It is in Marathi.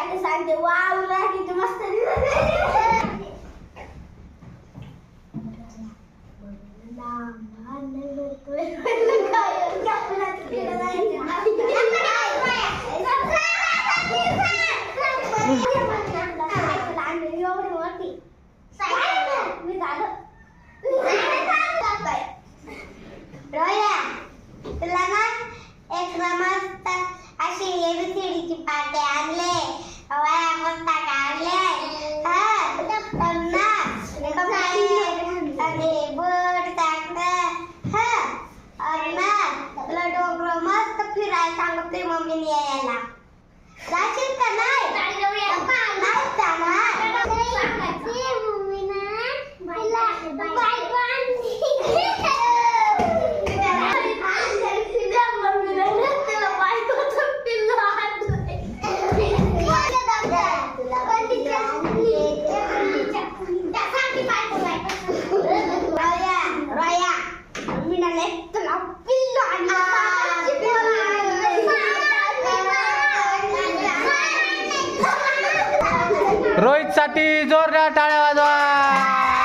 साठी सांगते वाव किती मस्त तुला ना एक मस्त अशी एबीसीडीची पाटी आणले वया पुस्तक आणले आणि बोर्ड टाकलं आणि ना तुला डोंगर मस्त फिरायला सांगते मम्मीने यायला जाशील का नाही रोहित साठी जोरदार टाळ्या वाजवा.